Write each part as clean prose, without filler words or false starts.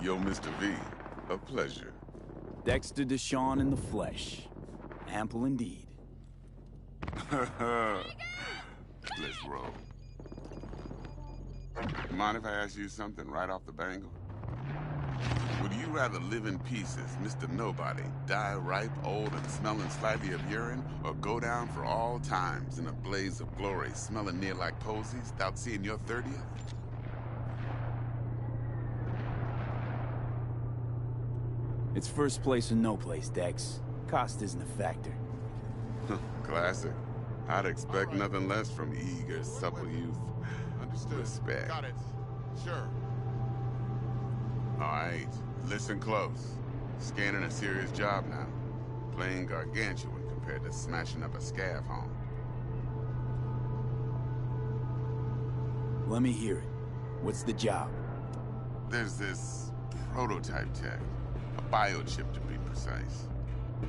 Yo, Mr. V, a pleasure. Dexter Deshawn in the flesh. Ample indeed. Let's roll. Mind if I ask you something right off the bangle? Would you rather live in pieces, Mr. Nobody, die ripe, old, and smelling slightly of urine, or go down for all times in a blaze of glory, smelling near like posies, without seeing your 30th? It's first place or no place, Dex. Cost isn't a factor. Classic. I'd expect nothing less from eager, supple youth. Understood. Respect. Got it. Sure. All right, listen close. Scanning a serious job now. Playing gargantuan compared to smashing up a scav home. Let me hear it. What's the job? There's this prototype tech. A biochip to be precise.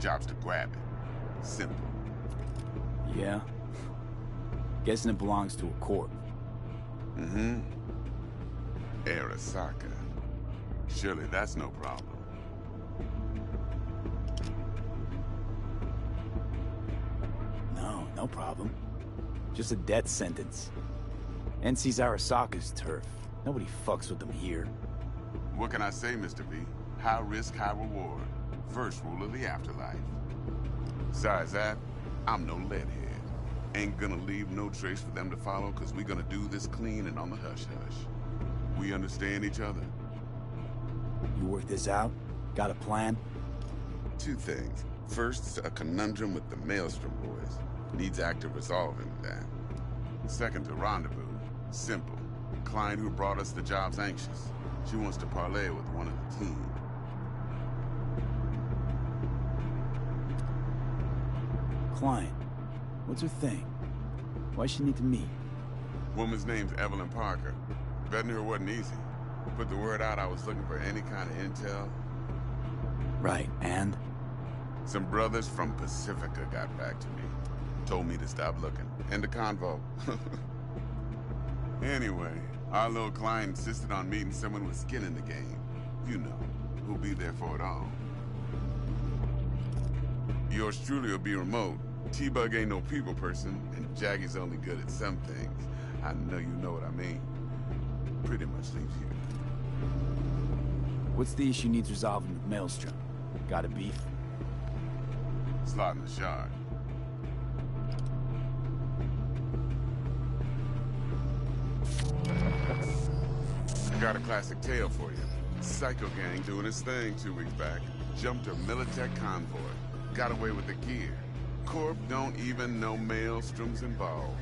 Job's to grab it. Simple. Yeah? Guessing it belongs to a corp. Mm-hmm. Arasaka. Surely that's no problem. No problem. Just a death sentence. NC's Arasaka's turf. Nobody fucks with them here. What can I say, Mr. V? High risk, high reward. First rule of the afterlife. Besides that, I'm no leadhead. Ain't gonna leave no trace for them to follow, cause we gonna do this clean and on the hush-hush. We understand each other? You work this out? Got a plan? Two things. First, a conundrum with the Maelstrom boys. Needs active resolving that. Second, a rendezvous. Simple. Client who brought us the job's anxious. She wants to parlay with one of the team. Client. What's her thing? Why she need to meet? Woman's name's Evelyn Parker. Betting her wasn't easy. Put the word out I was looking for any kind of intel. Right, and? Some brothers from Pacifica got back to me. Told me to stop looking. End of convo. Anyway, our little client insisted on meeting someone with skin in the game. You know, who'll be there for it all. Yours truly will be remote. T-Bug ain't no people person, and Jaggy's only good at some things. I know you know what I mean. Pretty much leaves you. What's the issue needs resolving with Maelstrom? Got a beef? Slot in the shard. Got a classic tale for you. Psycho gang doing his thing 2 weeks back. Jumped a Militech convoy. Got away with the gear. Corp don't even know Maelstrom's involved.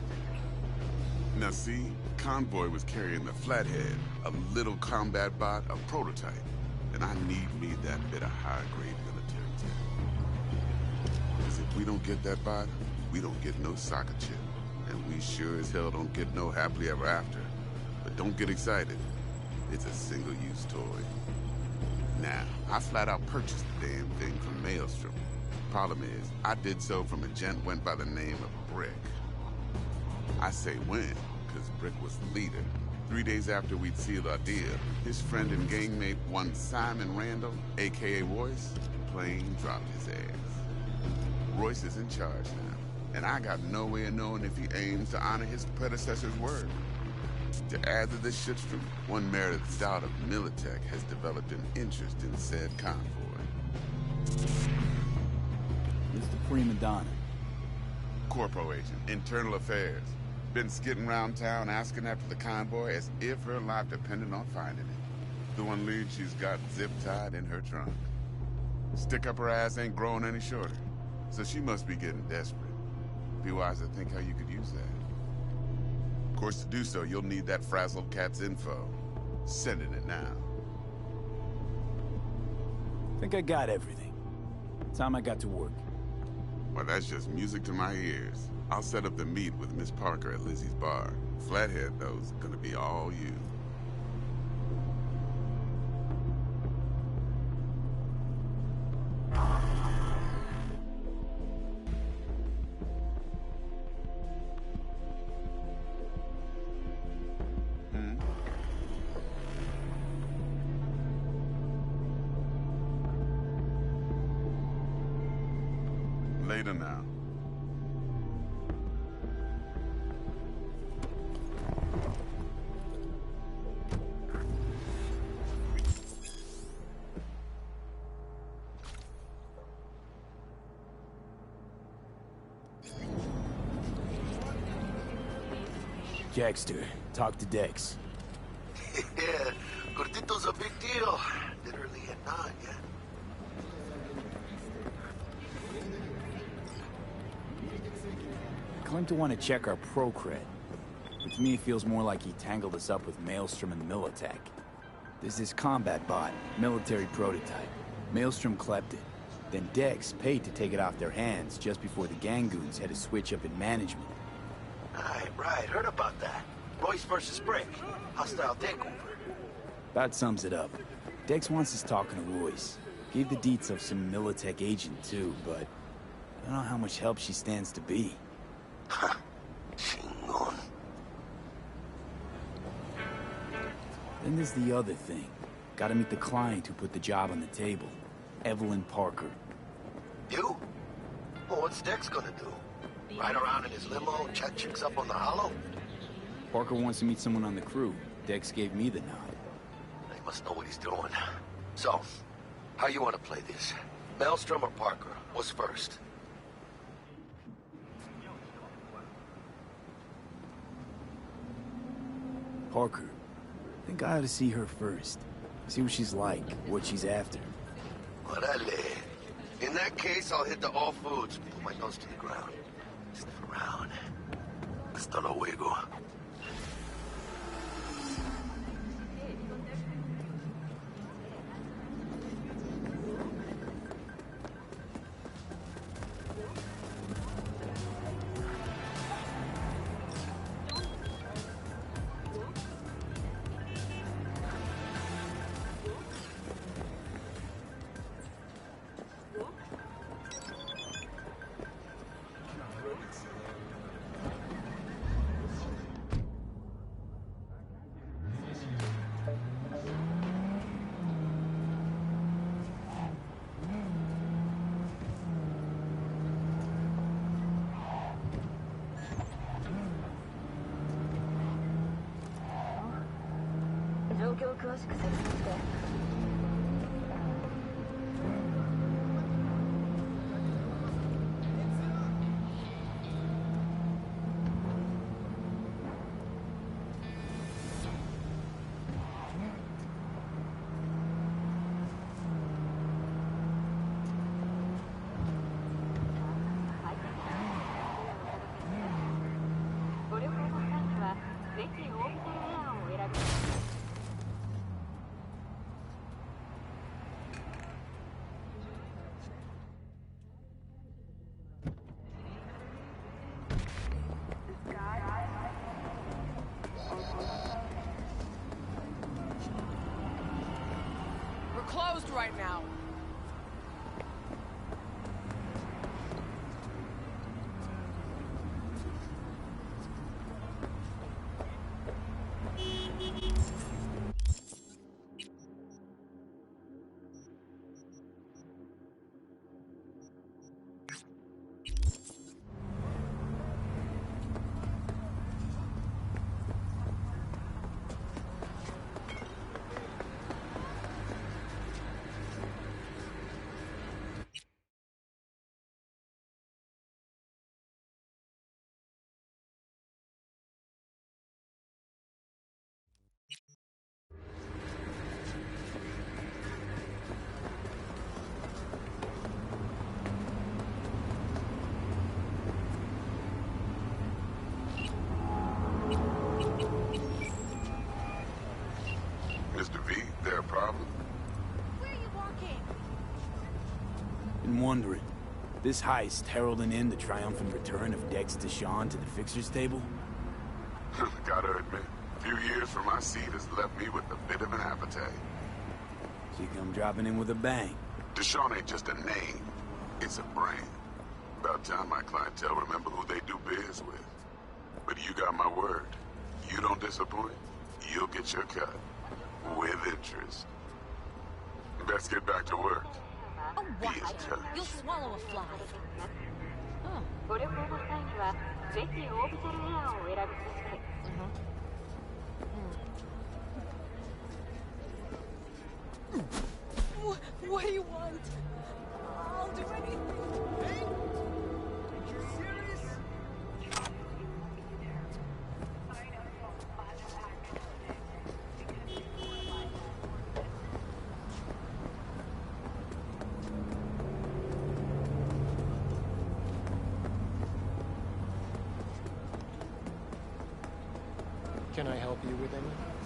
Now see, convoy was carrying the Flathead, a little combat bot, a prototype. And I need me that bit of high-grade military tech. Because if we don't get that bot, we don't get no soccer chip. And we sure as hell don't get no happily ever after. But don't get excited. It's a single-use toy. Now, I flat out purchased the damn thing from Maelstrom. Problem is, I did so from a gent went by the name of Brick. I say when, because Brick was the leader. 3 days after we'd sealed our deal, his friend and gangmate, one Simon Randall, a.k.a. Royce, plain dropped his ass. Royce is in charge now, and I got no way of knowing if he aims to honor his predecessor's word. To add to this shitstorm, one Meredith Stout of Militech has developed an interest in said convoy. It's the prima donna. Corpo agent, internal affairs. Been skidding around town asking after the convoy as if her life depended on finding it. The one lead she's got zip-tied in her trunk. Stick up her ass ain't growing any shorter, so she must be getting desperate. Be wise to think how you could use that. Of course, to do so, you'll need that frazzled cat's info. Sending it now. Think I got everything. Time I got to work. Well, that's just music to my ears. I'll set up the meet with Miss Parker at Lizzie's bar. Flathead, though, is gonna be all you. Later now. Dexter, talk to Dex. Yeah, Gordito's a big deal. Literally and not, yeah. Claimed to want to check our pro cred. But to me, it feels more like he tangled us up with Maelstrom and Militech. There's this combat bot, military prototype. Maelstrom clept it. Then Dex paid to take it off their hands just before the Gangoons had a switch up in management. Right, heard about that. Royce versus Brick. Hostile takeover. That sums it up. Dex wants us talking to Royce. Gave the deets of some Militech agent too, but I don't know how much help she stands to be. Ha. Chingon. Then there's the other thing. Gotta meet the client who put the job on the table. Evelyn Parker. You? Well, what's Dex gonna do? Ride around in his limo, chat chicks up on the hollow? Parker wants to meet someone on the crew. Dex gave me the nod. He must know what he's doing. So, how you want to play this? Maelstrom or Parker? What's first? Parker. Think I ought to see her first. See what she's like, what she's after. Orale. In that case, I'll hit the all foods, put my nose to the ground. Sniff around. Hasta luego. Closed right now. Mr. V, there a problem? Where are you walking? Been wondering. This heist heralding in the triumphant return of Dex Deshawn to the fixer's table? Gotta admit, a few years from my seat has left me with a bit of an appetite. So you come dropping in with a bang. Deshawn ain't just a name, it's a brand. About time my clientele remember who they do biz with. But you got my word. You don't disappoint, you'll get your cut. With interest. Let's get back to work. Oh, Be as what? judge. You'll swallow a fly. ぜひオービタルエアーを選びください。What do you want? I'll do anything. Hey? You serious? Can I help you with anything?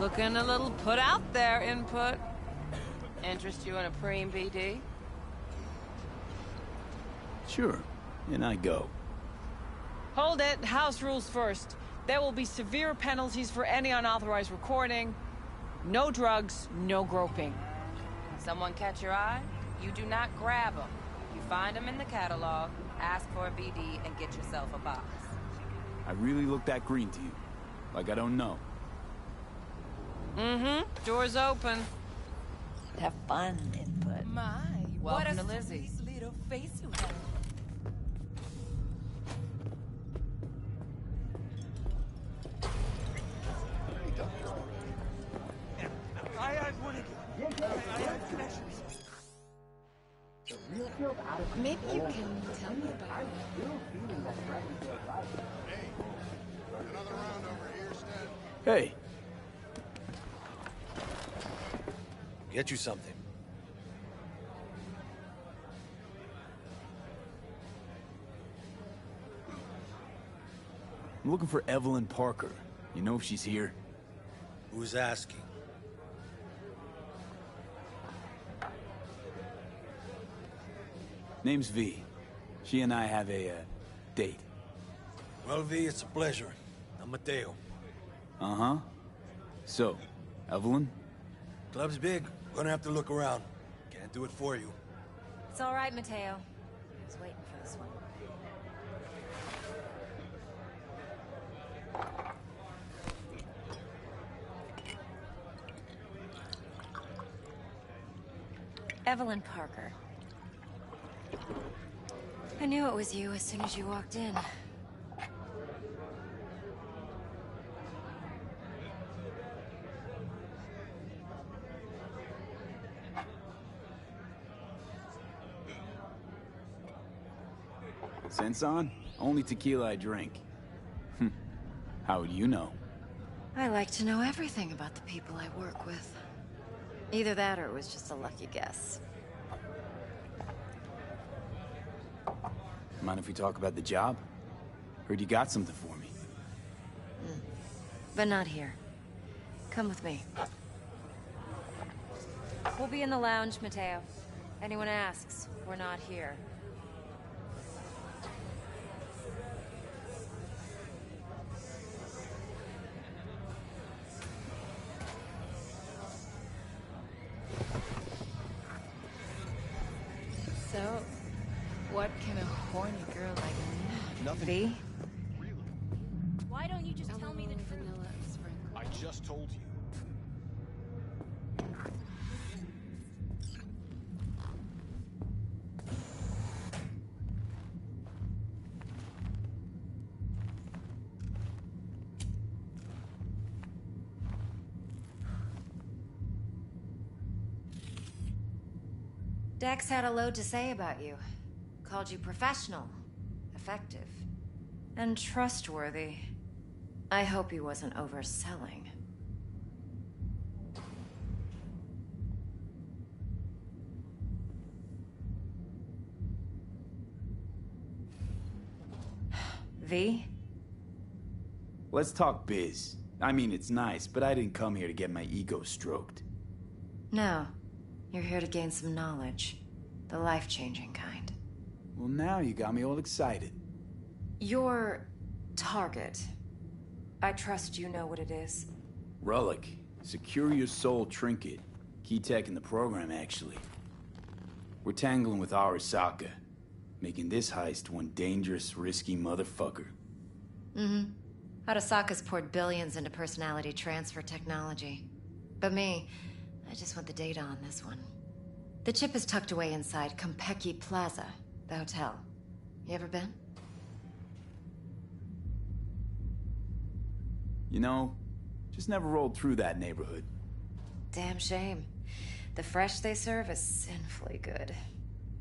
Looking a little put out there, Input. Interest you in a preem BD? Sure, and I go. Hold it. House rules first. There will be severe penalties for any unauthorized recording. No drugs, no groping. Someone catch your eye? You do not grab them. You find them in the catalog, ask for a BD, and get yourself a box. I really look that green to you. Like I don't know. Mm-hmm. Door's open. Have fun, Input. My, Welcome what to a Lizzie's. sweet little face you have. Maybe you can tell me about it. Another round over here, Stan. Hey, Get you something. I'm looking for Evelyn Parker. You know if she's here? Who's asking? Name's V. She and I have a, date. Well, V, it's a pleasure. I'm Mateo. Uh-huh. So, Evelyn? Club's big. Gonna have to look around. Can't do it for you. It's all right, Mateo. I was waiting for this one. Evelyn Parker. I knew it was you as soon as you walked in. Sense on? Only tequila I drink. How would you know? I like to know everything about the people I work with. Either that or it was just a lucky guess. Mind if we talk about the job? Heard you got something for me. But not here. Come with me. We'll be in the lounge, Mateo. Anyone asks, we're not here. So, what can a horny girl like me? Nothing. V? Why don't you just tell me the truth? I just told you. Dex had a load to say about you. Called you professional, effective, and trustworthy. I hope he wasn't overselling. V? Let's talk biz. I mean, it's nice, but I didn't come here to get my ego stroked. No. You're here to gain some knowledge. The life-changing kind. Well, now you got me all excited. Your target. I trust you know what it is. Relic. Secure your soul trinket. Key tech in the program, actually. We're tangling with Arasaka. Making this heist one dangerous, risky motherfucker. Arasaka's poured billions into personality transfer technology. But me, I just want the data on this one. The chip is tucked away inside Konpeki Plaza, the hotel. You ever been? You know, just never rolled through that neighborhood. Damn shame. The fresh they serve is sinfully good.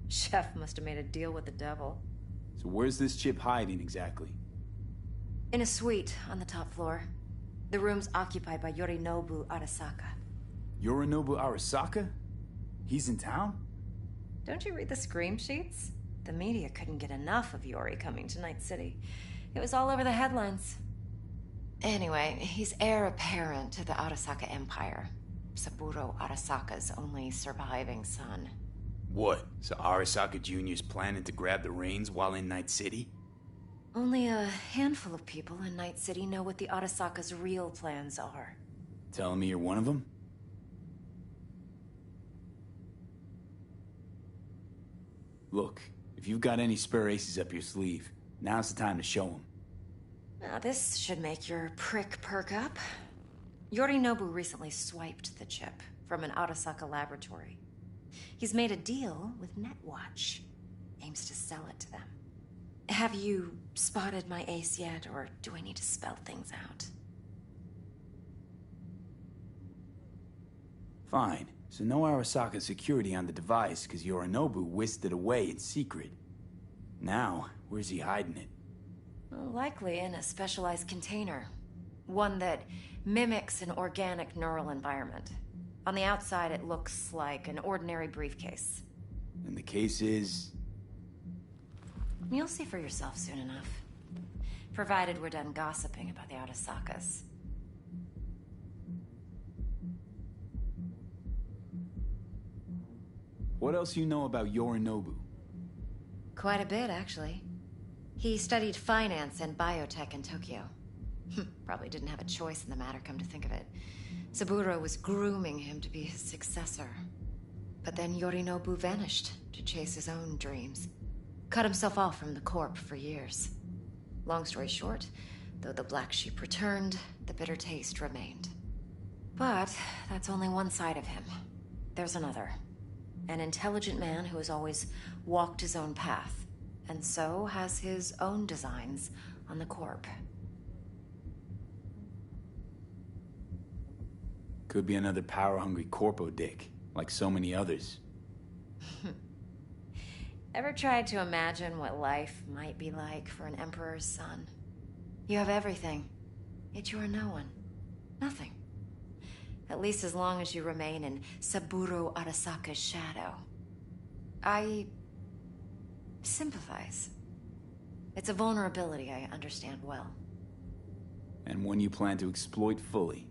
Chef must have made a deal with the devil. So where's this chip hiding exactly? In a suite on the top floor. The room's occupied by Yorinobu Arasaka. Yorinobu Arasaka? He's in town? Don't you read the scream sheets? The media couldn't get enough of Yori coming to Night City. It was all over the headlines. Anyway, he's heir apparent to the Arasaka Empire. Saburo Arasaka's only surviving son. What? So Arasaka Jr.'s planning to grab the reins while in Night City? Only a handful of people in Night City know what the Arasaka's real plans are. Telling me you're one of them? Look, if you've got any spare aces up your sleeve, now's the time to show them. Now this should make your prick perk up. Yorinobu recently swiped the chip from an Arasaka laboratory. He's made a deal with Netwatch. Aims to sell it to them. Have you spotted my ace yet, or do I need to spell things out? Fine. So no Arasaka security on the device because Yorinobu whisked it away in secret. Now, where's he hiding it? Well, likely in a specialized container. One that mimics an organic neural environment. On the outside, it looks like an ordinary briefcase. And the case is... You'll see for yourself soon enough. Provided we're done gossiping about the Arasakas. What else you know about Yorinobu? Quite a bit, actually. He studied finance and biotech in Tokyo. Probably didn't have a choice in the matter, come to think of it. Saburo was grooming him to be his successor. But then Yorinobu vanished to chase his own dreams. Cut himself off from the Corp for years. Long story short, though the black sheep returned, the bitter taste remained. But that's only one side of him. There's another. An intelligent man who has always walked his own path, and so has his own designs on the Corp. Could be another power-hungry corpo dick, like so many others. Ever tried to imagine what life might be like for an emperor's son? You have everything, yet you are no one. Nothing. At least as long as you remain in Saburo Arasaka's shadow. I sympathize. It's a vulnerability I understand well. And one you plan to exploit fully.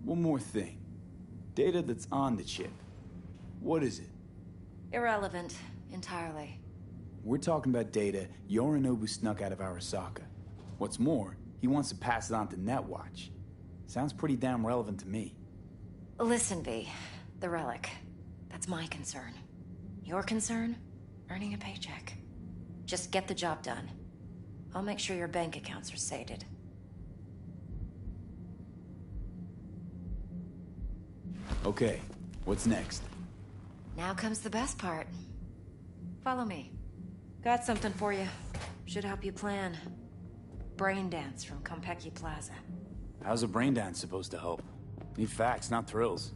One more thing. Data that's on the chip. What is it? Irrelevant, entirely. We're talking about data Yorinobu snuck out of Arasaka. What's more, he wants to pass it on to Netwatch. Sounds pretty damn relevant to me. Listen, V. The relic. That's my concern. Your concern? Earning a paycheck. Just get the job done. I'll make sure your bank accounts are sated. Okay, what's next? Now comes the best part. Follow me. Got something for you. Should help you plan. Brain dance from Konpeki Plaza. How's a brain dance supposed to help? Need facts, not thrills.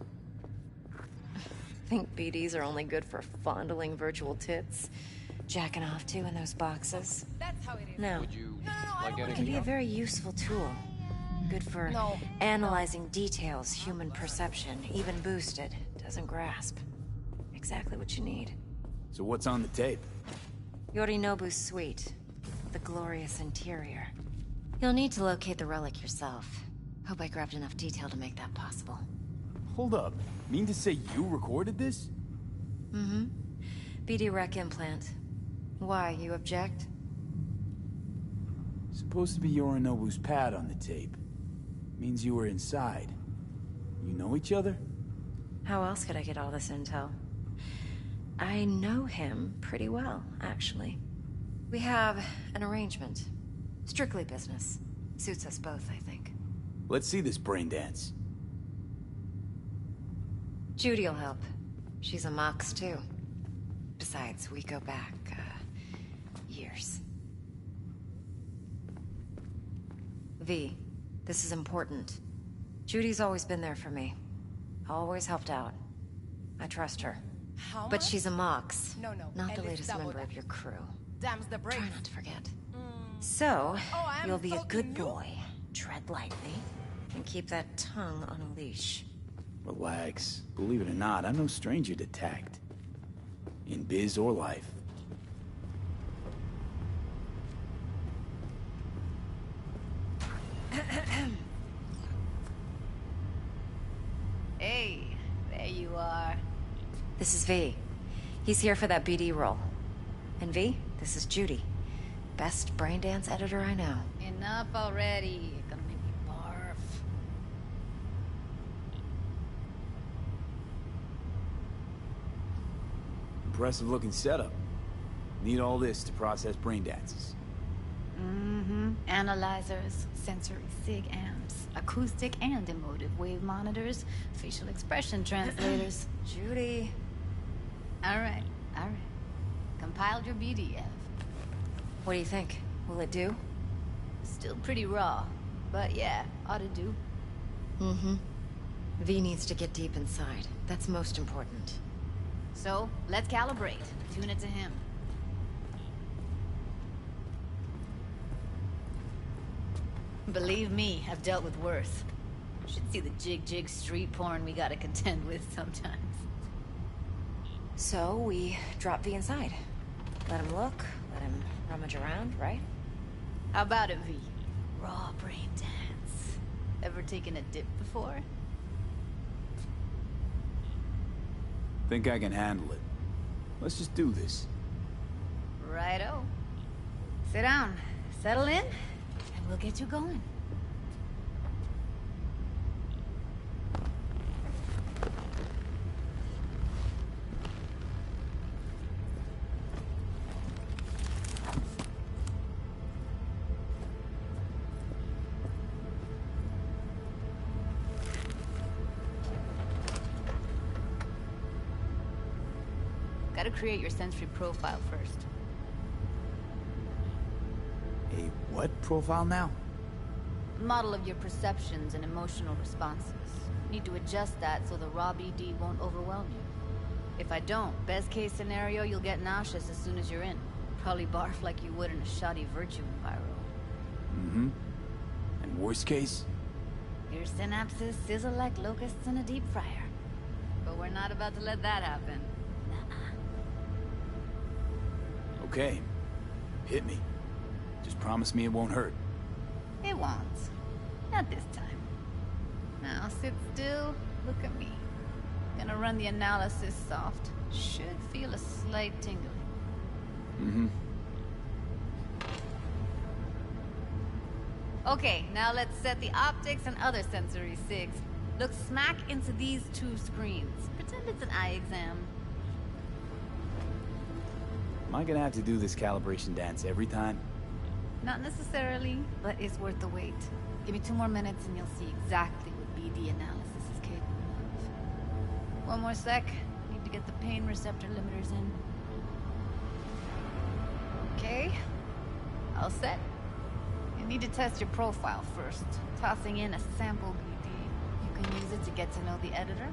Think BDs are only good for fondling virtual tits? Jacking off to in those boxes? That's how it is. No. Would you like It can anything be a else? very useful tool. Good for analyzing details human perception, even boosted, doesn't grasp. Exactly what you need. So what's on the tape? Yorinobu's suite. The glorious interior. You'll need to locate the relic yourself. Hope I grabbed enough detail to make that possible. Hold up. Mean to say you recorded this? Mm-hmm. BD rec implant. Why, you object? Supposed to be Yorinobu's pad on the tape. Means you were inside. You know each other? How else could I get all this intel? I know him pretty well, actually. We have an arrangement. Strictly business. Suits us both, I think. Let's see this brain dance. Judy'll help. She's a Mox, too. Besides, we go back, years. V, this is important. Judy's always been there for me. Always helped out. I trust her. How But much? she's a Mox. No. Not and the it's latest double member that. of your crew. Damns the brakes. Try not to forget. So, Oh, I'm you'll be a good insulting you? boy. Tread lightly. And keep that tongue on a leash. Relax. Believe it or not, I'm no stranger to tact. In biz or life. Hey, there you are. This is V. He's here for that BD role. And V, this is Judy. Best braindance editor I know. Enough already. You're gonna make me barf. Impressive looking setup. Need all this to process brain dances. Mm-hmm. Analyzers, sensory sig amps, acoustic and emotive wave monitors, facial expression translators. Judy. All right. Compiled your BDF. What do you think? Will it do? Still pretty raw, but yeah, ought to do. Mm-hmm. V needs to get deep inside. That's most important. So, let's calibrate. Tune it to him. Believe me, I've dealt with worse. Should see the jig street porn we gotta contend with sometimes. So, we drop V inside. Let him look, let him rummage around, right? How about it, V? Raw brain dance. Ever taken a dip before? Think I can handle it. Let's just do this. Righto. Sit down, settle in, and we'll get you going. Gotta create your sensory profile first. A what profile now? Model of your perceptions and emotional responses. Need to adjust that so the raw BD won't overwhelm you. If I don't, best case scenario, you'll get nauseous as soon as you're in. Probably barf like you would in a shoddy Virtue enviro. Mm-hmm. And worst case? Your synapses sizzle like locusts in a deep fryer. But we're not about to let that happen. Nuh-uh. Okay. Hit me. Just promise me it won't hurt. It won't. Not this time. Now sit still, look at me. Gonna run the analysis soft. Should feel a slight tingling. Mm-hmm. Okay, now let's set the optics and other sensory sigs. Look smack into these two screens. Pretend it's an eye exam. Am I gonna have to do this calibration dance every time? Not necessarily, but it's worth the wait. Give me 2 more minutes and you'll see exactly what BD analysis is capable of. One more sec. Need to get the pain receptor limiters in. Okay. All set. You need to test your profile first. Tossing in a sample BD. You can use it to get to know the editor.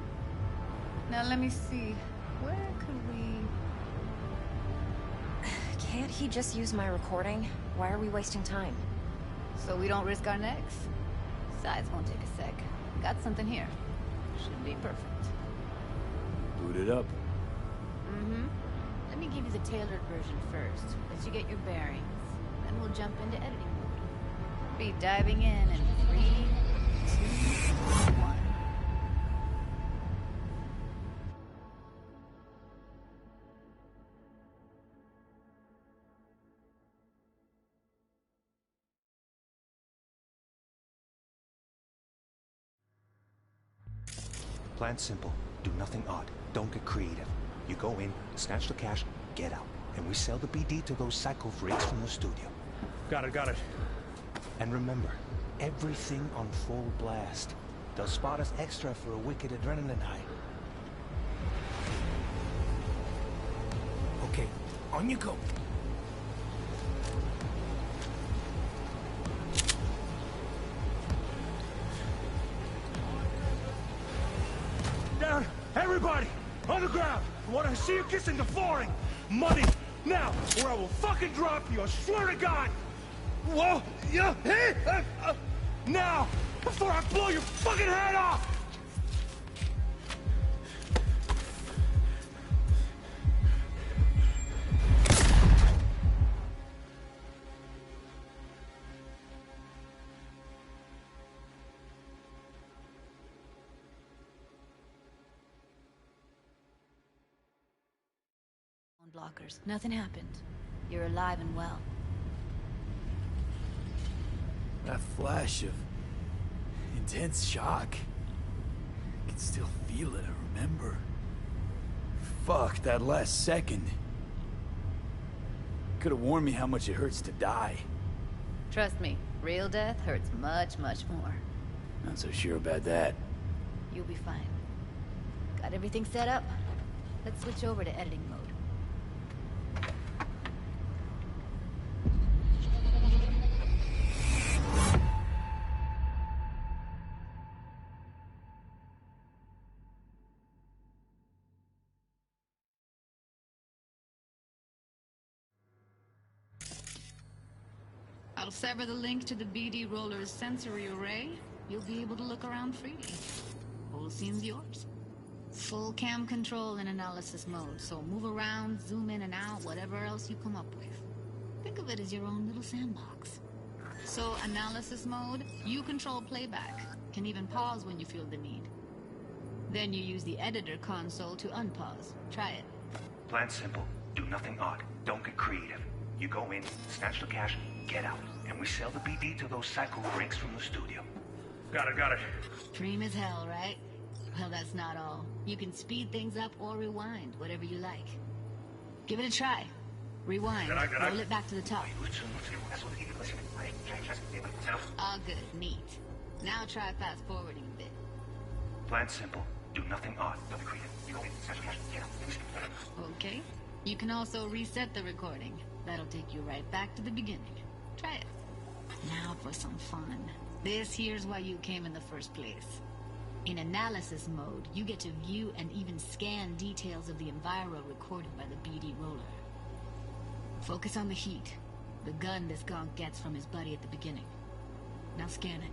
Now let me see. Where could we... Can't he just use my recording? Why are we wasting time? So we don't risk our necks? Besides, won't take a sec. Got something here. Should be perfect. Boot it up. Mm-hmm. Let me give you the tailored version first. Let you get your bearings. Then we'll jump into editing mode. Be diving in 3, 2, 1. Plan simple. Do nothing odd. Don't get creative. You go in, snatch the cash, get out. And we sell the BD to those psycho freaks from the studio. Got it. And remember, everything on full blast. They'll spot us extra for a wicked adrenaline high. Okay, on you go. Down! Everybody! On the ground! I want to see you kissing the flooring! Money! Now! Or I will fucking drop you! I swear to God! Whoa! Yeah! Hey! Now! Before I blow your fucking head off! Blockers. Nothing happened. You're alive and well. That flash of intense shock. I can still feel it, I remember. Fuck, that last second. Could have warned me how much it hurts to die. Trust me, real death hurts much, much more. Not so sure about that. You'll be fine. Got everything set up? Let's switch over to editing mode. I'll sever the link to the BD Roller's sensory array. You'll be able to look around freely. Whole scene's yours. Full cam control in analysis mode, so move around, zoom in and out, whatever else you come up with. Think of it as your own little sandbox. So, analysis mode, you control playback. Can even pause when you feel the need. Then you use the editor console to unpause. Try it. Plan simple. Do nothing odd. Don't get creative. You go in, snatch the cash, get out. And we sell the BD to those psycho freaks from the studio. Got it. Dream as hell, right? Well, that's not all. You can speed things up or rewind, whatever you like. Give it a try. Rewind. Roll it back to the top. All good. Neat. Now try fast forwarding a bit. Plan simple. Do nothing odd. Don't be creative. You go in, snatch the cash, get out. Okay. You can also reset the recording. That'll take you right back to the beginning. Try it. Now for some fun. This here's why you came in the first place. In analysis mode, you get to view and even scan details of the enviro recorded by the BD roller. Focus on the heat, the gun this gonk gets from his buddy at the beginning. Now scan it.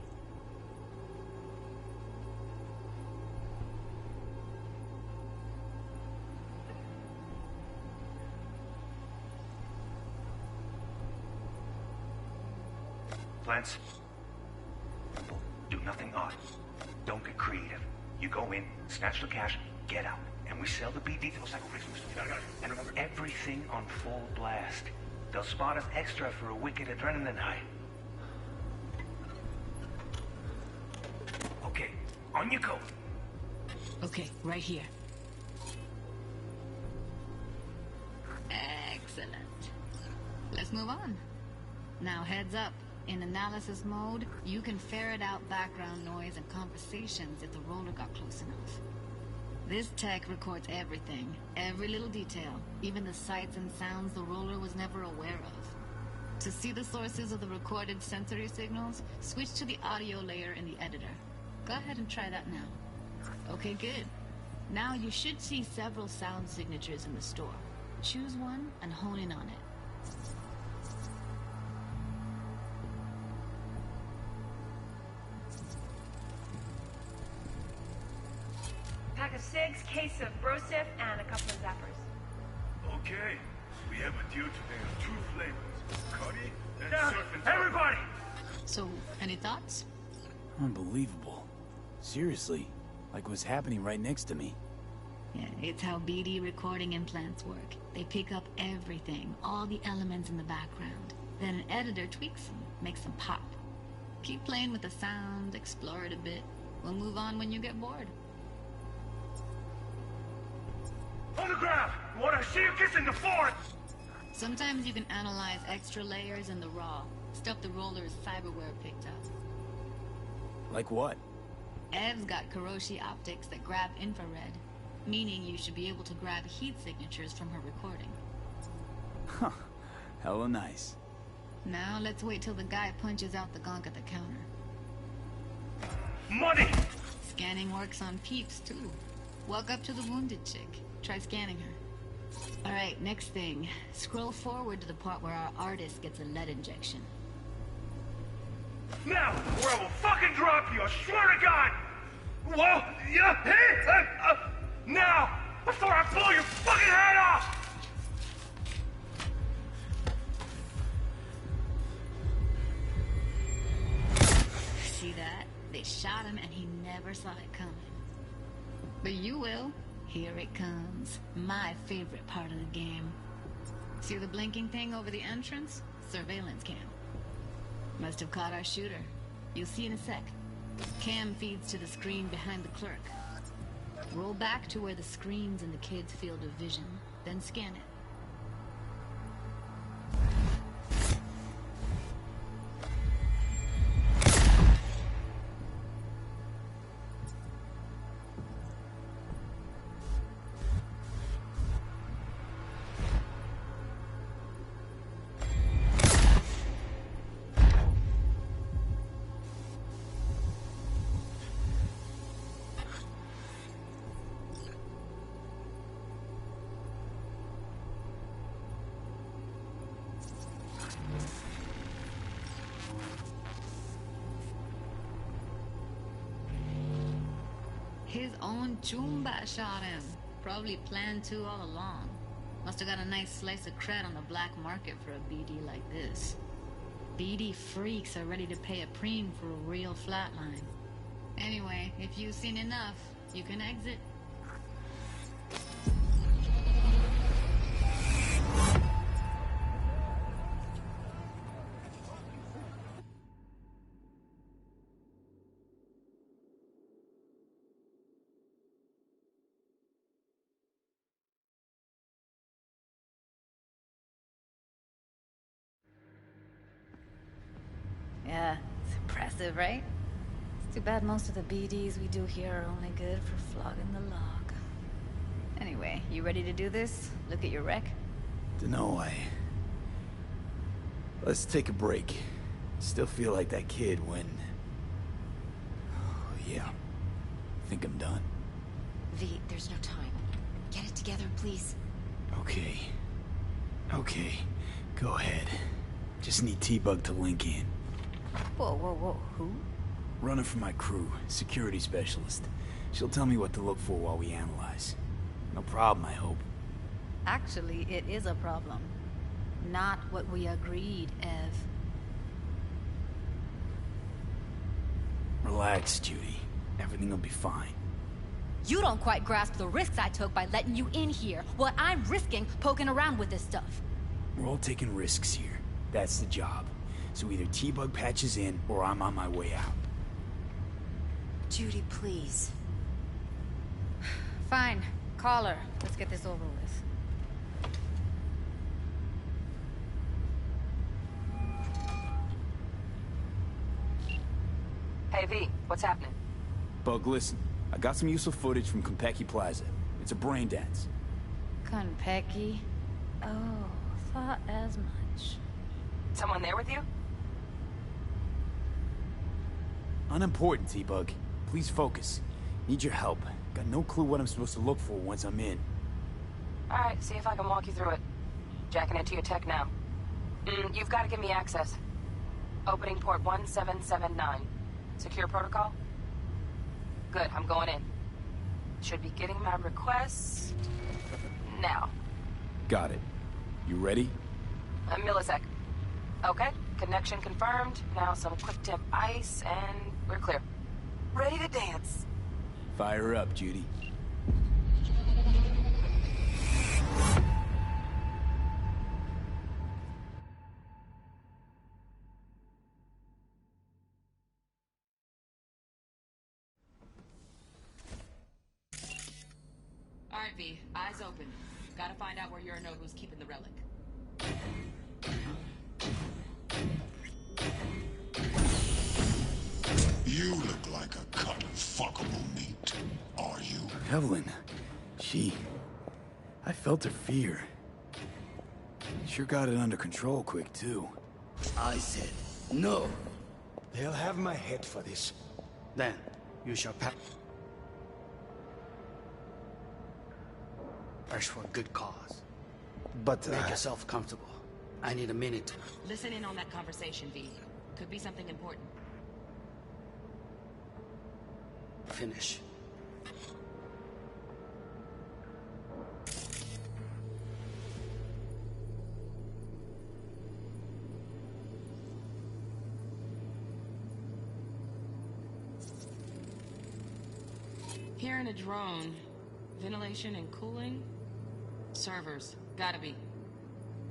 Plants. Do nothing odd. Don't get creative. You go in, snatch the cash, get out. And we sell the BD to those cycle rigs. And remember, everything on full blast. They'll spot us extra for a wicked adrenaline high. Okay, on you go. Okay, right here. Excellent. Let's move on. Now heads up. In analysis mode, you can ferret out background noise and conversations if the roller got close enough. This tech records everything, every little detail, even the sights and sounds the roller was never aware of. To see the sources of the recorded sensory signals, switch to the audio layer in the editor. Go ahead and try that now. Okay, good. Now you should see several sound signatures in the store. Choose one and hone in on it. Pack of 6, case of Brosif, and a couple of zappers. Okay. We have a deal today of 2 flavors. Cuddy and surf and turf. Everybody! So, any thoughts? Unbelievable. Seriously, like what's happening right next to me. Yeah, it's how BD recording implants work. They pick up everything, all the elements in the background. Then an editor tweaks them, makes them pop. Keep playing with the sound, explore it a bit. We'll move on when you get bored. On the ground! Want to see you kissing the floor! Sometimes you can analyze extra layers in the raw, stuff the roller's cyberware picked up. Like what? Ev's got Kiroshi optics that grab infrared, meaning you should be able to grab heat signatures from her recording. Huh. Hella nice. Now let's wait till the guy punches out the gonk at the counter. Money! Scanning works on peeps, too. Walk up to the wounded chick. Try scanning her. Alright, next thing. Scroll forward to the part where our artist gets a lead injection. Now, or I will fucking drop you, I swear to God! Whoa, yeah, hey, now, before I blow your fucking head off! See that? They shot him and he never saw it coming. But you will. Here it comes. My favorite part of the game. See the blinking thing over the entrance? Surveillance cam. Must have caught our shooter. You'll see in a sec. Cam feeds to the screen behind the clerk. Roll back to where the screen's in the kid's field of vision, then scan it. His own Chumba shot him. Probably planned to all along. Must have got a nice slice of cred on the black market for a BD like this. BD freaks are ready to pay a preem for a real flatline. Anyway, if you've seen enough, you can exit. Yeah, it's impressive, right? It's too bad most of the BDs we do here are only good for flogging the log. Anyway, you ready to do this? Look at your wreck? Dunno, Let's take a break. Still feel like that kid when... Oh, yeah. Think I'm done? V, there's no time. Get it together, please. Okay. Okay. Go ahead. Just need T-Bug to link in. Whoa, whoa, whoa. Who? Running for my crew. Security specialist. She'll tell me what to look for while we analyze. No problem, I hope. Actually, it is a problem. Not what we agreed, Ev. Relax, Judy. Everything will be fine. You don't quite grasp the risks I took by letting you in here. What I'm risking poking around with this stuff. We're all taking risks here. That's the job. So either T-Bug patches in, or I'm on my way out. Judy, please. Fine. Call her. Let's get this over with. Hey, V, what's happening? Bug, listen. I got some useful footage from Konpeki Plaza. It's a brain dance. Konpeki? Oh, thought as much. Someone there with you? Unimportant, T-Bug. Please focus. Need your help. Got no clue what I'm supposed to look for once I'm in. Alright, see if I can walk you through it. Jacking into your tech now. You've got to give me access. Opening port 1779. Secure protocol? Good, I'm going in. Should be getting my request now. Got it. You ready? A millisec. Okay, connection confirmed. Now some quick tip ice, and we're clear. Ready to dance. Fire up, Judy. Alright, V, eyes open. Gotta find out where Yorinobu's keeping the relic. You look like a cut of fuckable meat. Are you? Evelyn. I felt her fear. Sure got it under control quick, too. I said, no. They'll have my head for this. Then, you shall pass. For a good cause. But, make yourself comfortable. I need a minute. Listen in on that conversation, V. Could be something important. Finish. Here in a drone. Ventilation and cooling? Servers. Gotta be.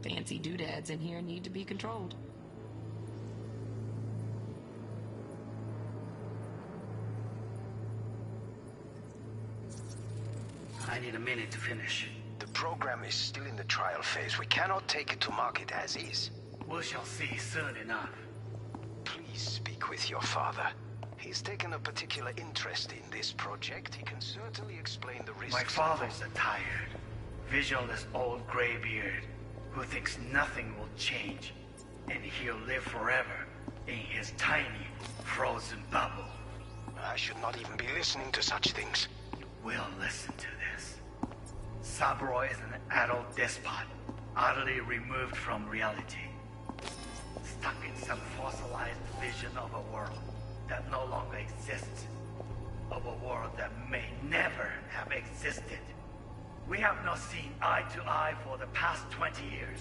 Fancy doodads in here need to be controlled. I need a minute to finish. The program is still in the trial phase. We cannot take it to market as is. We shall see soon enough. Please speak with your father. He's taken a particular interest in this project. He can certainly explain the risks. My father's a tired, visionless old graybeard who thinks nothing will change, and he'll live forever in his tiny, frozen bubble. I should not even be listening to such things. You will listen to this. Saburo is an adult despot, utterly removed from reality. Stuck in some fossilized vision of a world that no longer exists. Of a world that may never have existed. We have not seen eye to eye for the past 20 years.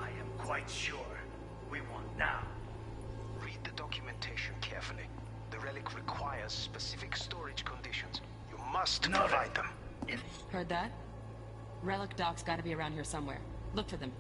I am quite sure we won't now. Read the documentation carefully. The relic requires specific storage conditions. You must provide them. Heard that? Relic docs gotta be around here somewhere. Look for them.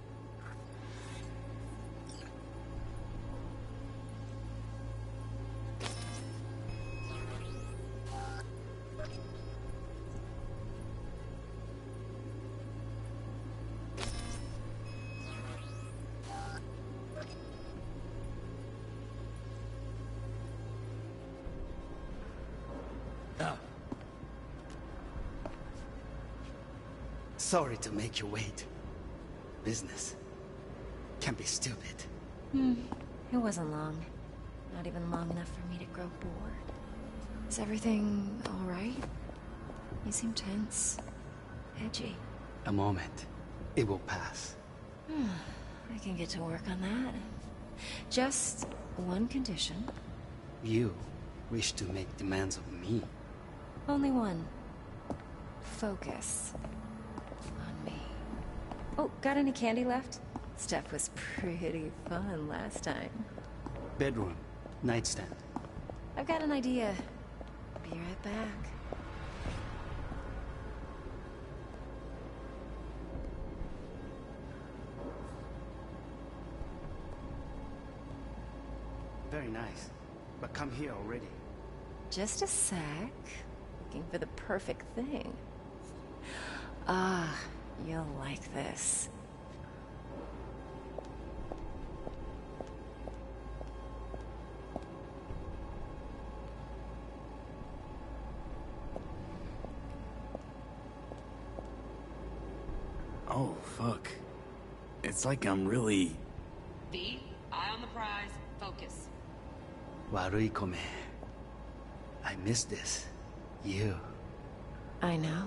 Sorry to make you wait. Business can be stupid. It wasn't long. Not even long enough for me to grow bored. Is everything all right? You seem tense. Edgy. A moment. It will pass. I can get to work on that. Just one condition. You wish to make demands of me. Only one. Focus on me. Oh, got any candy left? Stuff was pretty fun last time. Bedroom. Nightstand. I've got an idea. Be right back. Very nice. But come here already. Just a sec. Looking for the perfect thing. Ah, you'll like this. Oh, fuck. It's like I'm really... V, eye on the prize, focus. Warui kome. I miss this. You. I know.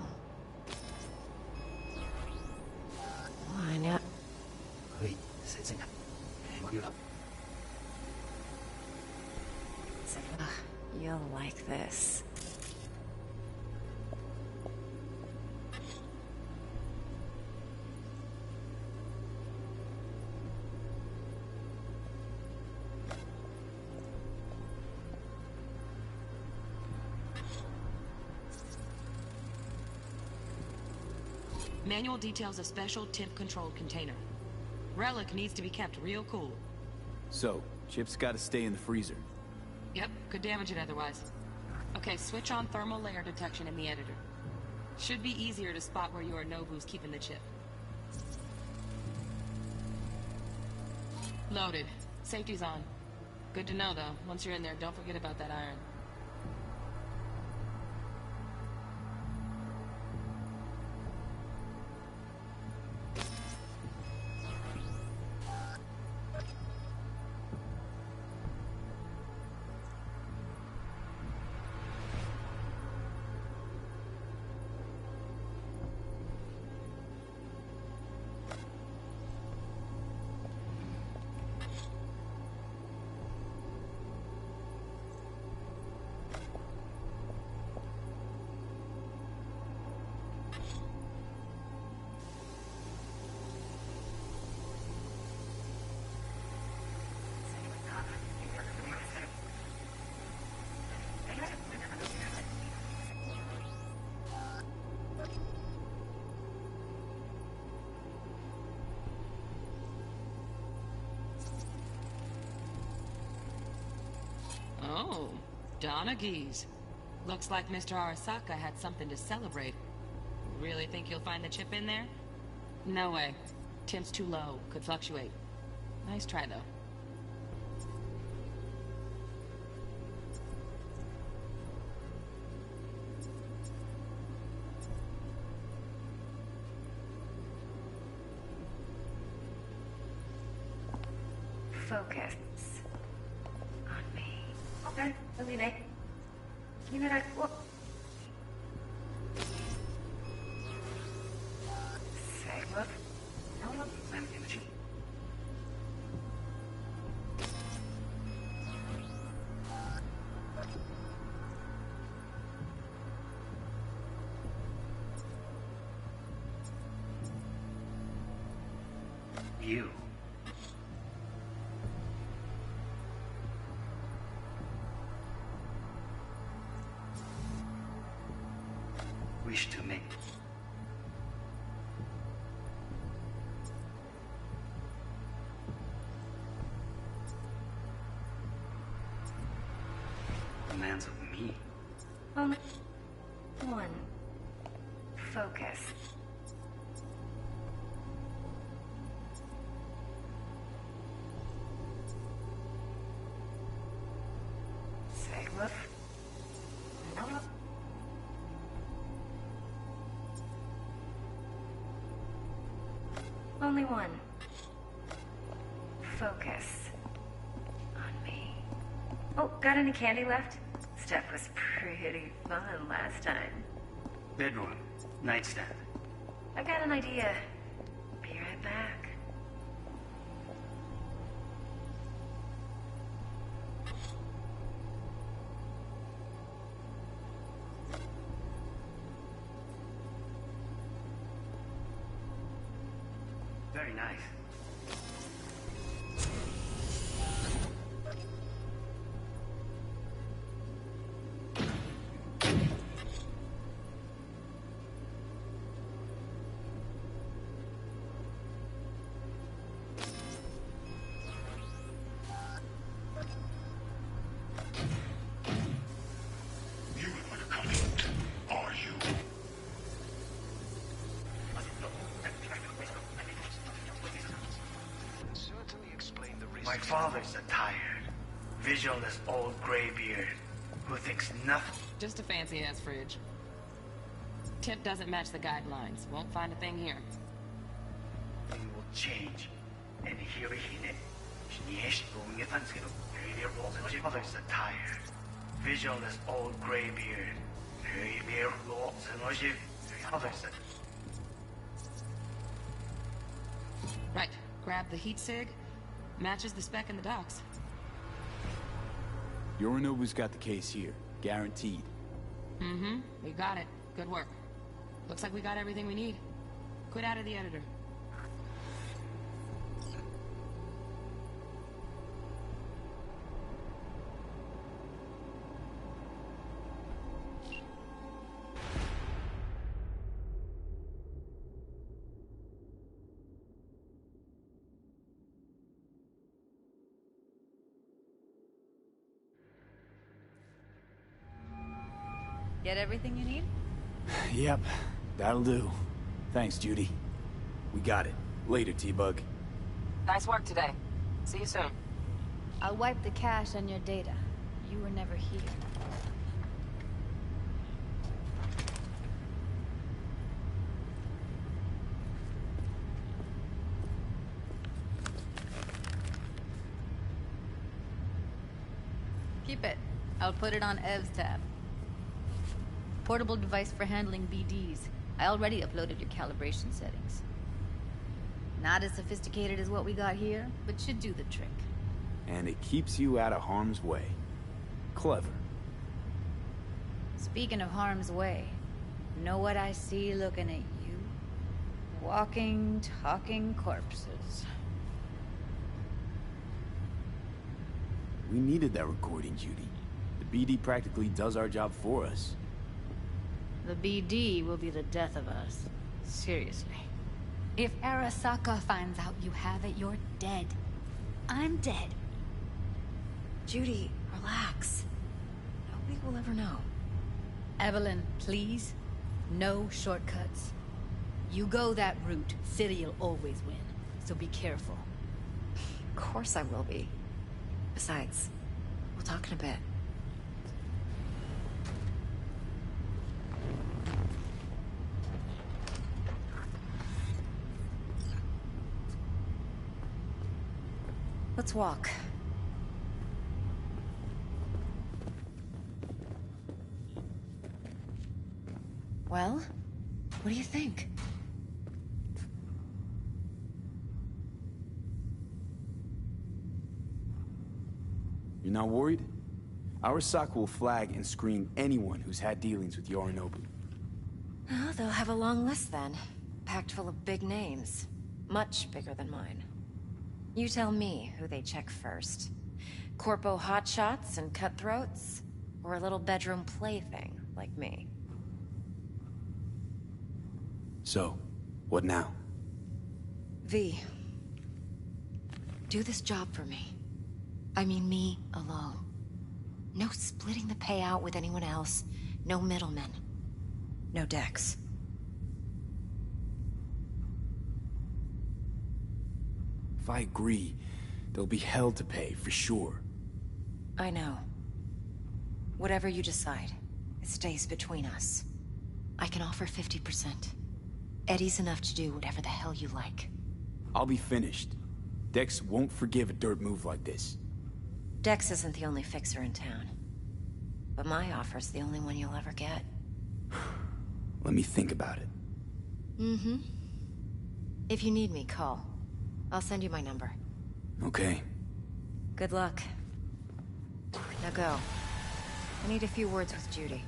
I know. Wait, sensing. You'll like this. Manual details a special temp-controlled container. Relic needs to be kept real cool. So, Chip's gotta stay in the freezer. Yep, could damage it otherwise. Okay, switch on thermal layer detection in the editor. Should be easier to spot where Yorinobu's keeping the chip. Loaded. Safety's on. Good to know, though. Once you're in there, don't forget about that iron. Oh, Donaghys. Looks like Mr. Arasaka had something to celebrate. Really think you'll find the chip in there? No way. Temp's too low. Could fluctuate. Nice try, though. Focus on me. Okay, Alina. You know that. Say what? No, no. You. Wish to make demands of me. Only one. Focus. Say what? No, no. Only one. Focus on me. Oh, got any candy left? Stuff was pretty hard-hitting fun last time. Bedroom. Nightstand. I've got an idea. Be right back. Very nice. My father's a tired, visionless old graybeard who thinks nothing. Just a fancy-ass fridge. Tip doesn't match the guidelines. Won't find a thing here. Things will change. And here he is. My father's a tired, visionless old graybeard. Right. Grab the heat sig. Matches the spec in the docks. Yorinobu's got the case here. Guaranteed. Mm-hmm. We got it. Good work. Looks like we got everything we need. Quit out of the editor. Get everything you need? Yep, that'll do. Thanks, Judy. We got it. Later, T-Bug. Nice work today. See you soon. I'll wipe the cache on your data. You were never here. Keep it. I'll put it on Ev's tab. Portable device for handling BDs. I already uploaded your calibration settings. Not as sophisticated as what we got here, but should do the trick. And it keeps you out of harm's way. Clever. Speaking of harm's way, know what I see looking at you? Walking, talking corpses. We needed that recording, Judy. The BD practically does our job for us. The BD will be the death of us. Seriously. If Arasaka finds out you have it, you're dead. I'm dead. Judy, relax. Nobody will ever know. Evelyn, please. No shortcuts. You go that route, City'll always win. So be careful. Of course I will be. Besides, we'll talk in a bit. Let's walk. Well, what do you think? You're not worried? Arasaka will flag and screen anyone who's had dealings with Yorinobu. Well, they'll have a long list then. Packed full of big names. Much bigger than mine. You tell me who they check first. Corpo hotshots and cutthroats? Or a little bedroom plaything like me? So, what now? V. Do this job for me. I mean me alone. No splitting the payout with anyone else. No middlemen. No Dex. If I agree, there'll be hell to pay, for sure. I know. Whatever you decide, it stays between us. I can offer 50%. Eddie's enough to do whatever the hell you like. I'll be finished. Dex won't forgive a dirt move like this. Dex isn't the only fixer in town. But my offer's the only one you'll ever get. Let me think about it. Mm-hmm. If you need me, call. I'll send you my number. Okay. Good luck. Now go. I need a few words with Judy.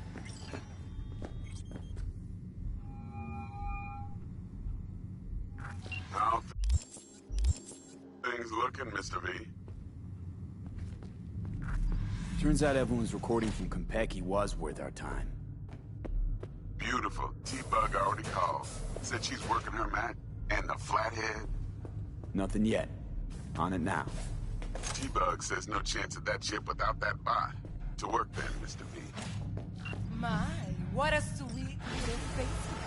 How things looking, Mr. V? Turns out everyone's recording from Konpeki was worth our time. Beautiful. T-Bug already called. Said she's working her mat. And the flathead? Nothing yet. On it now. T-Bug says no chance of that chip without that bot. To work then, Mr. V. My, what a sweet little face you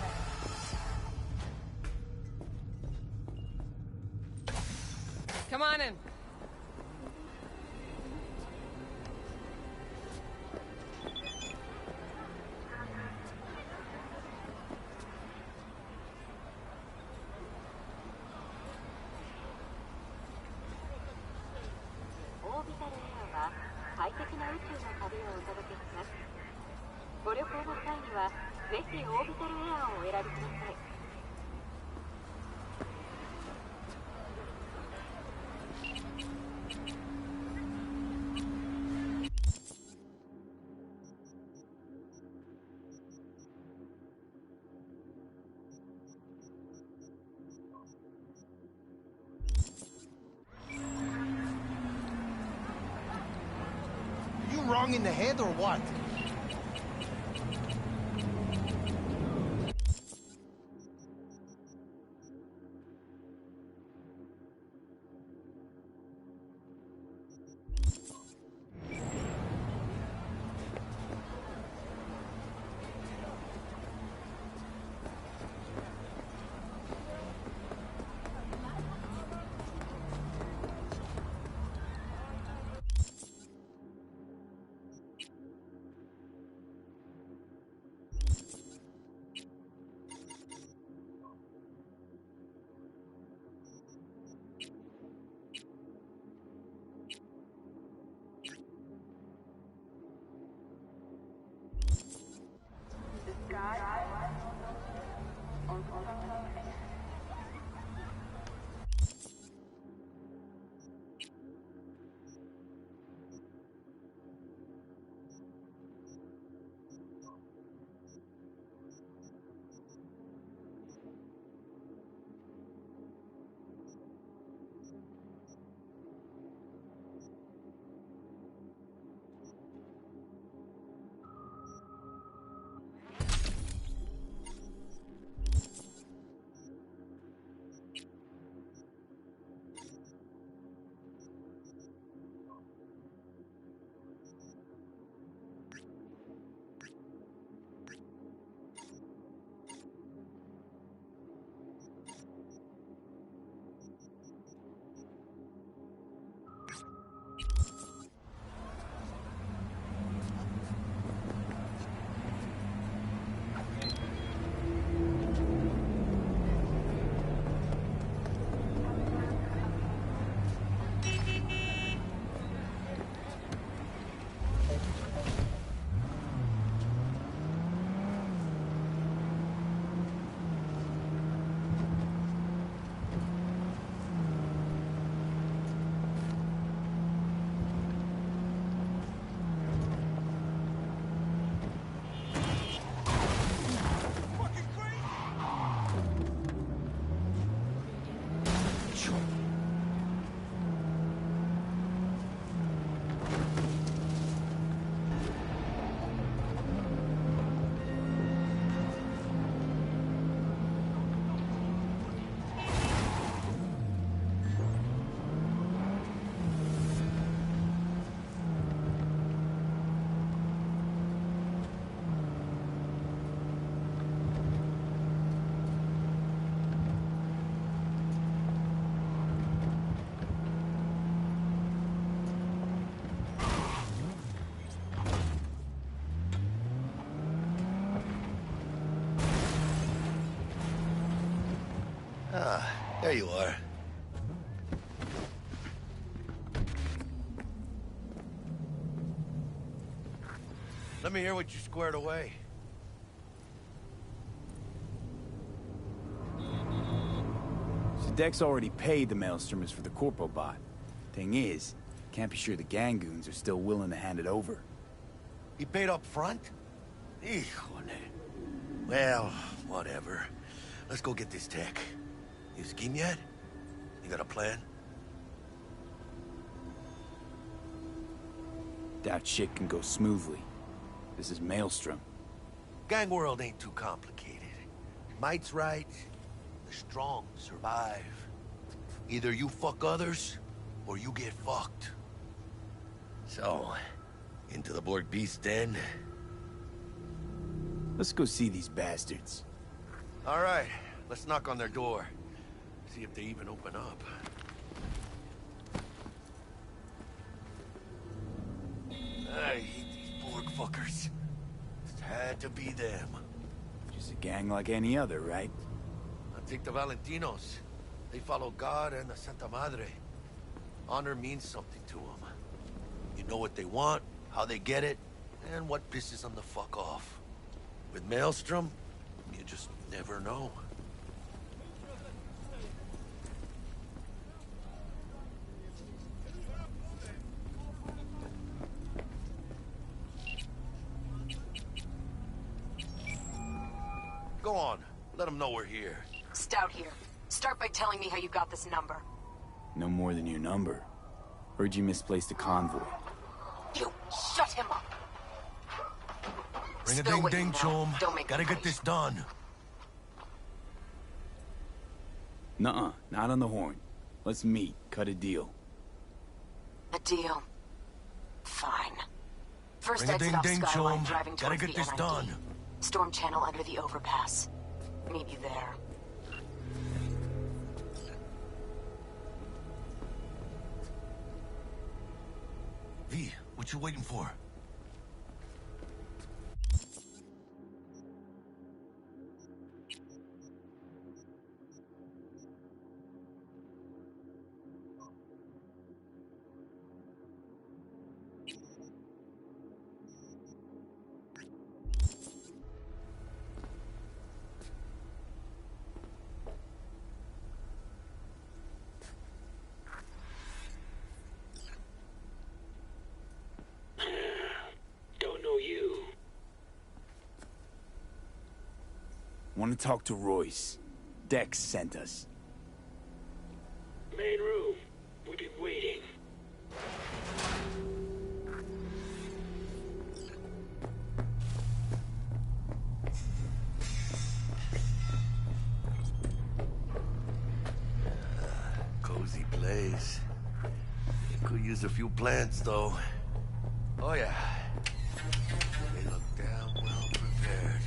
have. Come on in. You wrong in the head or what? Ah, there you are. Let me hear what you squared away. So Dex already paid the Maelstromers for the Corpo bot. Thing is, can't be sure the gang goons are still willing to hand it over. He paid up front? Híjole. Well, whatever. Let's go get this tech. You scheme yet? You got a plan? Doubt shit can go smoothly. This is Maelstrom. Gang world ain't too complicated. Might's right. The strong survive. Either you fuck others, or you get fucked. So, into the Borg Beast Den? Let's go see these bastards. All right, let's knock on their door. See if they even open up. I hate these Borg fuckers. Just had to be them. Just a gang like any other, right? I think the Valentinos. They follow God and the Santa Madre. Honor means something to them. You know what they want, how they get it, and what pisses them the fuck off. With Maelstrom, you just never know. Go on, let them know we're here. Stout here. Start by telling me how you got this number. No more than your number. Heard you misplaced a convoy. You shut him up. Ring a Spill ding what you ding, know. chum. Don't make Gotta me get wait. this done. Nuh-uh, not on the horn. Let's meet, cut a deal. A deal. Fine. First Ring a exit ding off ding, Skyline, chum. driving Gotta towards get the this MID. done. Storm channel under the overpass. Meet you there. V, what you waiting for? Don't know you. Want to talk to Royce. Dex sent us. Main room. We've been waiting. Cozy place. Could use a few plants, though. Oh, yeah. They look damn well prepared.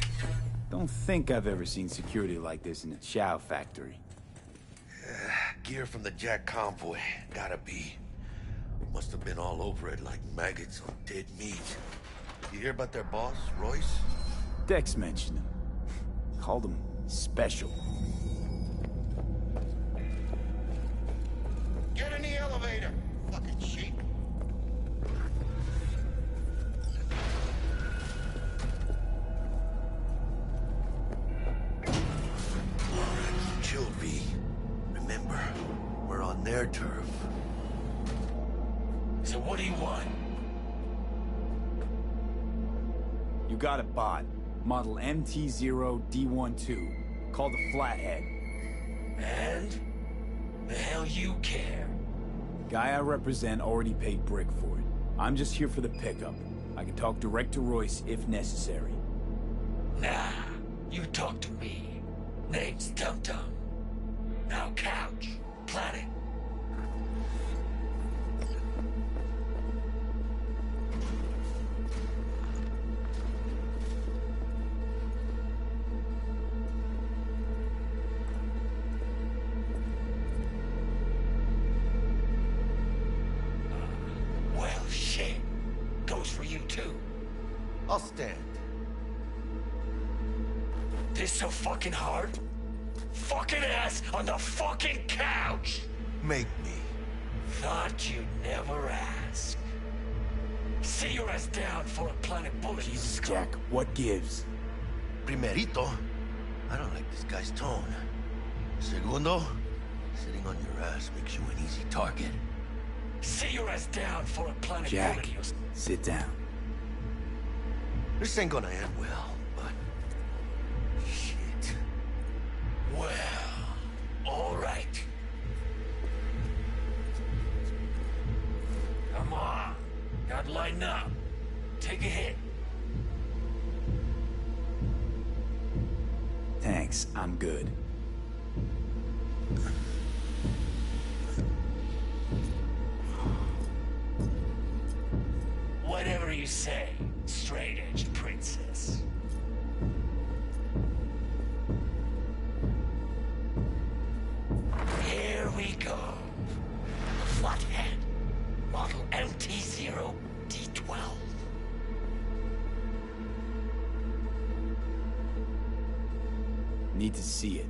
Don't think I've ever seen security like this in a chow factory. Gear from the Jack convoy. Gotta be. Must have been all over it like maggots on dead meat. You hear about their boss, Royce? Dex mentioned him. Called him special. Get in the elevator, fucking sheep. Chill, V. Remember, we're on their turf. So what do you want? You got a bot. Model MT0D12. Called the Flathead. And? The hell you care? Guy I represent already paid Brick for it. I'm just here for the pickup. I can talk direct to Royce if necessary. Nah, you talk to me. Name's Tum Tum. Now couch. Planet. Well, shit. Goes for you, too. I'll stand. This so fucking hard? Fucking ass on the fucking couch! Make me. Thought you'd never ask. Sit your ass down for a planet bullet. Jesus, Jack, what gives? Primerito, I don't like this guy's tone. Segundo, sitting on your ass makes you an easy target. Sit your ass down for a planet Jack, bullet. sit down. This ain't gonna end well, but... shit. Well, all right. Come on. Gotta line up. Take a hit. Thanks, I'm good. Whatever you say, straight-edge princess. Here we go. The Flathead, model MT-0D12. Need to see it.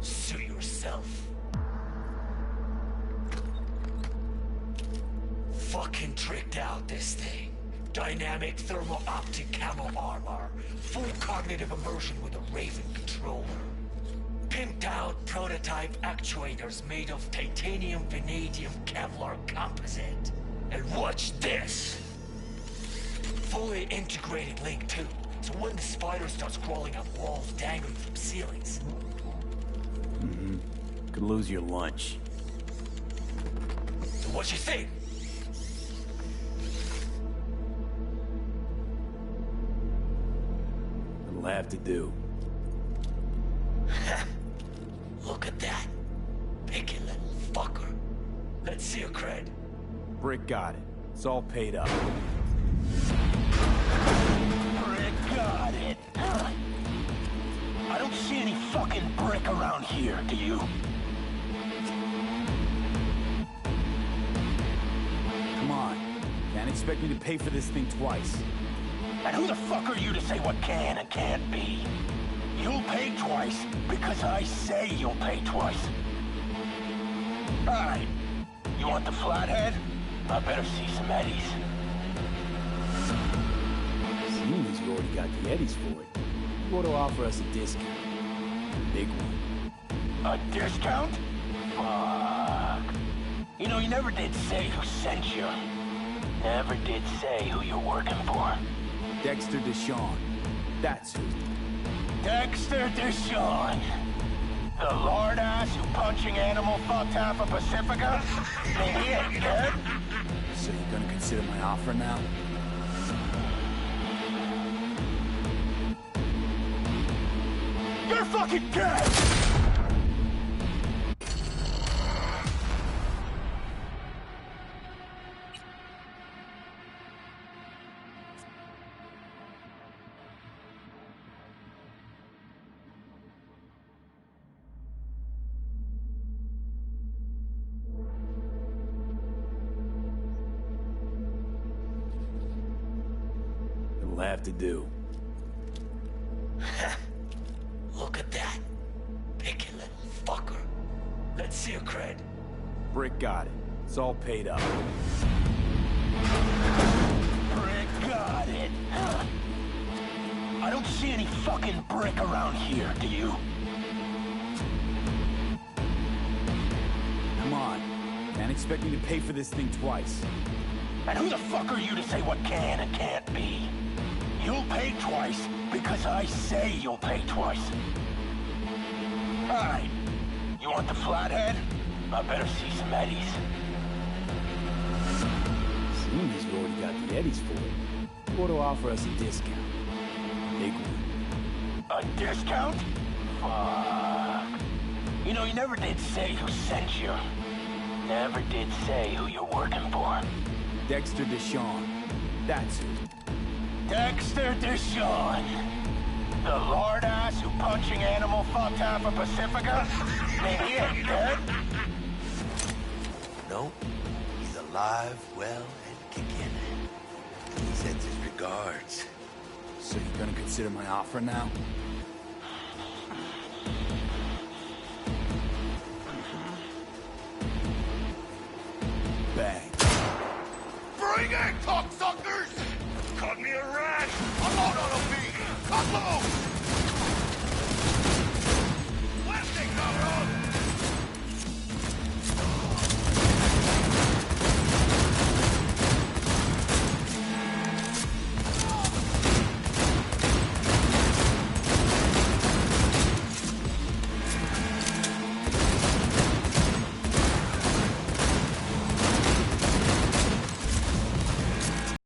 Sue yourself. Fucking tricked out this thing. Dynamic thermal optic camo armor. Full cognitive immersion with a Raven controller. Pimped out prototype actuators made of titanium, vanadium, Kevlar composite. And watch this. Fully integrated link too. So when the spider starts crawling up walls dangling from ceilings. Mm-hmm. Could lose your lunch. So what you think? It'll have to do. Look at that. Picky little fucker. Let's see your cred. Brick got it. It's all paid up. Brick got it. I don't see any fucking brick around here, do you? Come on. Can't expect me to pay for this thing twice. And who the fuck are you to say what can and can't be? You'll pay twice because I say you'll pay twice. Alright. You want the Flathead? I better see some eddies. Seeing as you already got the eddies for it, you ought to offer us a discount. A big one. A discount? Fuck. You know, you never did say who sent you. Never did say who you're working for. Dexter Deshawn. That's who. Dexter Deshawn. The lord ass who punching animal fucked half of Pacifica? And he ain't dead? So you're gonna consider my offer now? You're fucking dead! It'll have to do. Look at that. Picky little fucker. Let's see your cred. Brick got it. It's all paid up. Brick got it. I don't see any fucking brick around here, do you? Come on. Can't expect me to pay for this thing twice. And who the fuck are you to say what can and can't be? You'll pay twice because I say you'll pay twice. Alright. You want the Flathead? I better see some eddies. Seeing as you already got the eddies for it, you ought to offer us a discount. A big one. A discount? Fuck. You know, you never did say who sent you. Never did say who you're working for. Dexter Deshawn. That's who. Dexter Deshawn. The lord ass who punching animal fucked half of Pacifica? And he ain't dead? No, he's alive, well, and kicking. He sends his regards. So you're gonna consider my offer now? Bang. Bring it, cocksuckers! Caught me a rat! I'm not on a beat! Cut loose!